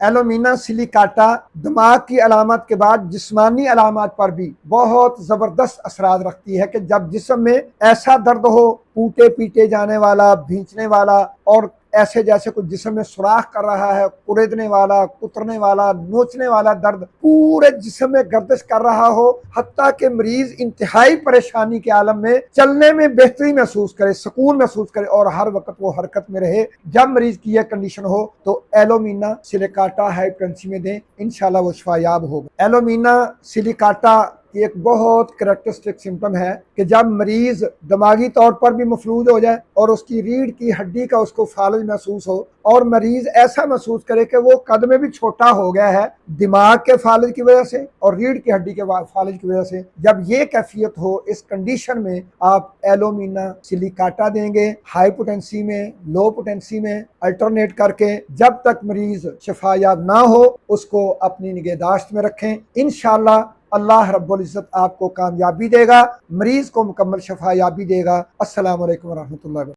एलोमीना सिलिकाटा दिमाग की अलामत के बाद जिस्मानी अलामत पर भी बहुत ज़बरदस्त असरात रखती है कि जब जिस्म में ऐसा दर्द हो, टूटे पीटे जाने वाला, भींचने वाला और ऐसे जैसे कुछ जिस्म में सुराख कर रहा है, कुरेदने वाला, कुतरने वाला, नोचने वाला दर्द पूरे जिस्म में गर्दिश कर रहा हो, हत्ता कि मरीज इंतहाई परेशानी के आलम में चलने में बेहतरी महसूस करे, सुकून महसूस करे और हर वक्त वो हरकत में रहे। जब मरीज की यह कंडीशन हो तो एलोमीना सिलिकाटा हाइपरटेंसी में दें, इंशाल्लाह वो शफायाब होगा। एलोमीना सिलिकाटा एक बहुत करेक्टरिस्टिक सिम्टम है कि जब मरीज दिमागी तौर पर भी मफलूज हो जाए और उसकी रीढ़ की हड्डी का उसको फालिज महसूस हो और मरीज ऐसा महसूस करे कि वो कद में भी छोटा हो गया है दिमाग के फालिज की वजह से और रीढ़ की हड्डी के फालिज की वजह से, जब ये कैफियत हो, इस कंडीशन में आप एलोमीना सिलिकाटा देंगे हाइपोटेंसी में, लो पोटेंसी में अल्टरनेट करके। जब तक मरीज शफायाब ना हो उसको अपनी निगहदाश्त में रखें। इंशाअल्लाह अल्लाह रब्बुल इज़्ज़त आपको कामयाबी देगा, मरीज को मुकम्मल शफायाबी देगा। अस्सलामु अलैकुम व रहमतुल्लाहि।